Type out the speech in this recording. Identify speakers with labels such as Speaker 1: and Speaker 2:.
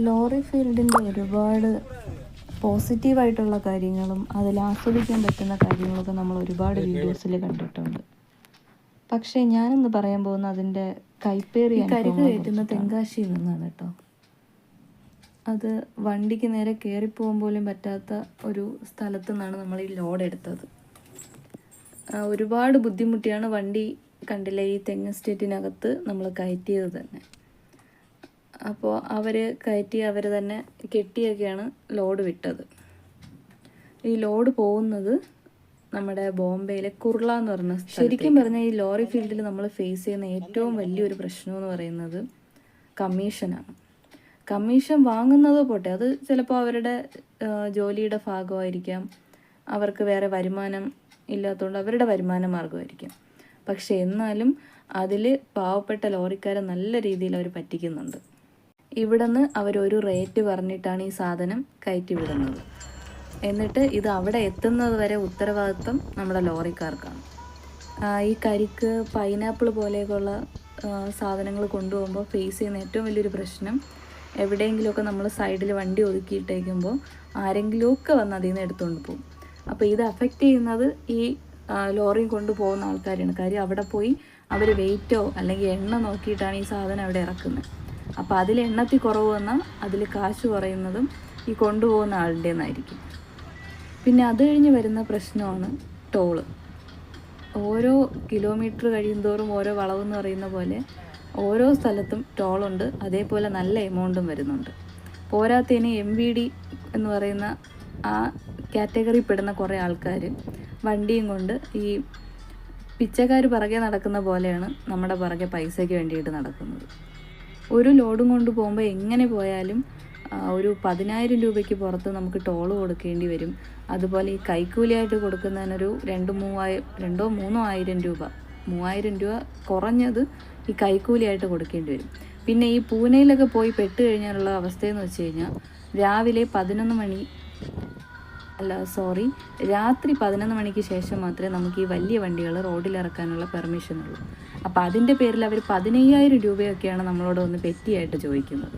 Speaker 1: Lorry ഫീൽഡിൻ്റെ ഒരുപാട് പോസിറ്റീവായിട്ടുള്ള കാര്യങ്ങളും അതിൽ ആസ്വദിക്കാൻ പറ്റുന്ന കാര്യങ്ങളൊക്കെ നമ്മൾ ഒരുപാട് വീഡിയോസിൽ കണ്ടിട്ടുണ്ട്. പക്ഷേ ഞാനിന്ന് പറയാൻ പോകുന്ന അതിൻ്റെ കൈപ്പേറിയ കരിക്ക് കയറ്റുന്ന തെങ്കാശിയിൽ നിന്നാണ് കേട്ടോ. അത് വണ്ടിക്ക് നേരെ കയറിപ്പോകാൻ പോലും പറ്റാത്ത ഒരു സ്ഥലത്തു നിന്നാണ് നമ്മൾ ഈ ലോഡ് എടുത്തത്. ഒരുപാട് ബുദ്ധിമുട്ടിയാണ് വണ്ടി കണ്ടില്ല ഈ തെങ്ങ് എസ്റ്റേറ്റിനകത്ത് നമ്മൾ കയറ്റിയത് തന്നെ. അപ്പോൾ അവർ കയറ്റി അവർ തന്നെ കെട്ടിയൊക്കെയാണ് ലോഡ് വിട്ടത്. ഈ ലോഡ് പോകുന്നത് നമ്മുടെ ബോംബെയിലെ കുർള എന്ന് പറഞ്ഞ ശരിക്കും പറഞ്ഞാൽ ഈ ലോറി ഫീൽഡിൽ നമ്മൾ ഫേസ് ചെയ്യുന്ന ഏറ്റവും വലിയൊരു പ്രശ്നം എന്ന് പറയുന്നത് കമ്മീഷനാണ്. കമ്മീഷൻ വാങ്ങുന്നത് പോട്ടെ, അത് ചിലപ്പോൾ അവരുടെ ജോലിയുടെ ഭാഗമായിരിക്കാം, അവർക്ക് വേറെ വരുമാനം ഇല്ലാത്തതുകൊണ്ട് അവരുടെ വരുമാന മാർഗമായിരിക്കും. പക്ഷേ എന്നാലും അതിൽ പാവപ്പെട്ട ലോറിക്കാരെ നല്ല രീതിയിൽ അവർ പറ്റിക്കുന്നുണ്ട്. ഇവിടുന്ന് അവരൊരു റേറ്റ് പറഞ്ഞിട്ടാണ് ഈ സാധനം കയറ്റി വിടുന്നത്. എന്നിട്ട് ഇത് അവിടെ എത്തുന്നത് വരെ ഉത്തരവാദിത്വം നമ്മുടെ ലോറിക്കാർക്കാണ്. ഈ കരിക്ക്, പൈനാപ്പിൾ പോലെയൊക്കെയുള്ള സാധനങ്ങൾ കൊണ്ടുപോകുമ്പോൾ ഫേസ് ചെയ്യുന്ന ഏറ്റവും വലിയൊരു പ്രശ്നം, എവിടെയെങ്കിലുമൊക്കെ നമ്മൾ സൈഡിൽ വണ്ടി ഒതുക്കിയിട്ടേക്കുമ്പോൾ ആരെങ്കിലുമൊക്കെ വന്ന് അതിൽ നിന്ന് എടുത്തുകൊണ്ട് പോകും. അപ്പോൾ ഇത് അഫക്റ്റ് ചെയ്യുന്നത് ഈ ലോറിയും കൊണ്ടുപോകുന്ന ആൾക്കാരാണ്. കാര്യം അവിടെ പോയി അവർ വെയിറ്റോ അല്ലെങ്കിൽ എണ്ണ നോക്കിയിട്ടാണ് ഈ സാധനം അവിടെ ഇറക്കുന്നത്. അപ്പോൾ അതിൽ എണ്ണത്തിൽ കുറവ് വന്നാൽ അതിൽ കാശ് കുറയുന്നതും ഈ കൊണ്ടുപോകുന്ന ആളുടെ നിന്നായിരിക്കും. പിന്നെ അത് കഴിഞ്ഞ് വരുന്ന പ്രശ്നമാണ് ടോള്. ഓരോ കിലോമീറ്റർ കഴിയുന്തോറും ഓരോ വളവെന്ന് പറയുന്ന പോലെ ഓരോ സ്ഥലത്തും ടോളുണ്ട്. അതേപോലെ നല്ല എമൗണ്ടും വരുന്നുണ്ട്. പോരാത്തതിന് MVD എന്ന് പറയുന്ന ആ കാറ്റഗറി പെടുന്ന കുറേ ആൾക്കാർ വണ്ടിയും കൊണ്ട് ഈ പിച്ചക്കാർ പിറകെ നടക്കുന്ന പോലെയാണ് നമ്മുടെ പിറകെ പൈസയ്ക്ക് വേണ്ടിയിട്ട് നടക്കുന്നത്. ഒരു ലോഡും കൊണ്ട് പോകുമ്പോൾ എങ്ങനെ പോയാലും ഒരു 10,000 രൂപയ്ക്ക് പുറത്ത് നമുക്ക് ടോള് കൊടുക്കേണ്ടി വരും. അതുപോലെ ഈ കൈക്കൂലിയായിട്ട് കൊടുക്കുന്നതിനൊരു 2,000-3,000 രൂപ, 3,000 രൂപ കുറഞ്ഞത് ഈ കൈക്കൂലിയായിട്ട് കൊടുക്കേണ്ടി വരും. പിന്നെ ഈ പൂനെയിലൊക്കെ പോയി പെട്ട് കഴിഞ്ഞാലുള്ള അവസ്ഥയെന്ന് വെച്ച് കഴിഞ്ഞാൽ രാത്രി 11 മണിക്ക് ശേഷം മാത്രമേ നമുക്ക് ഈ വലിയ വണ്ടികൾ റോഡിലിറക്കാനുള്ള പെർമിഷൻ ഉള്ളൂ. അപ്പോൾ അതിൻ്റെ പേരിൽ അവർ 15,000 രൂപയൊക്കെയാണ് നമ്മളോട് ഒന്ന് പെറ്റിയായിട്ട് ചോദിക്കുന്നത്.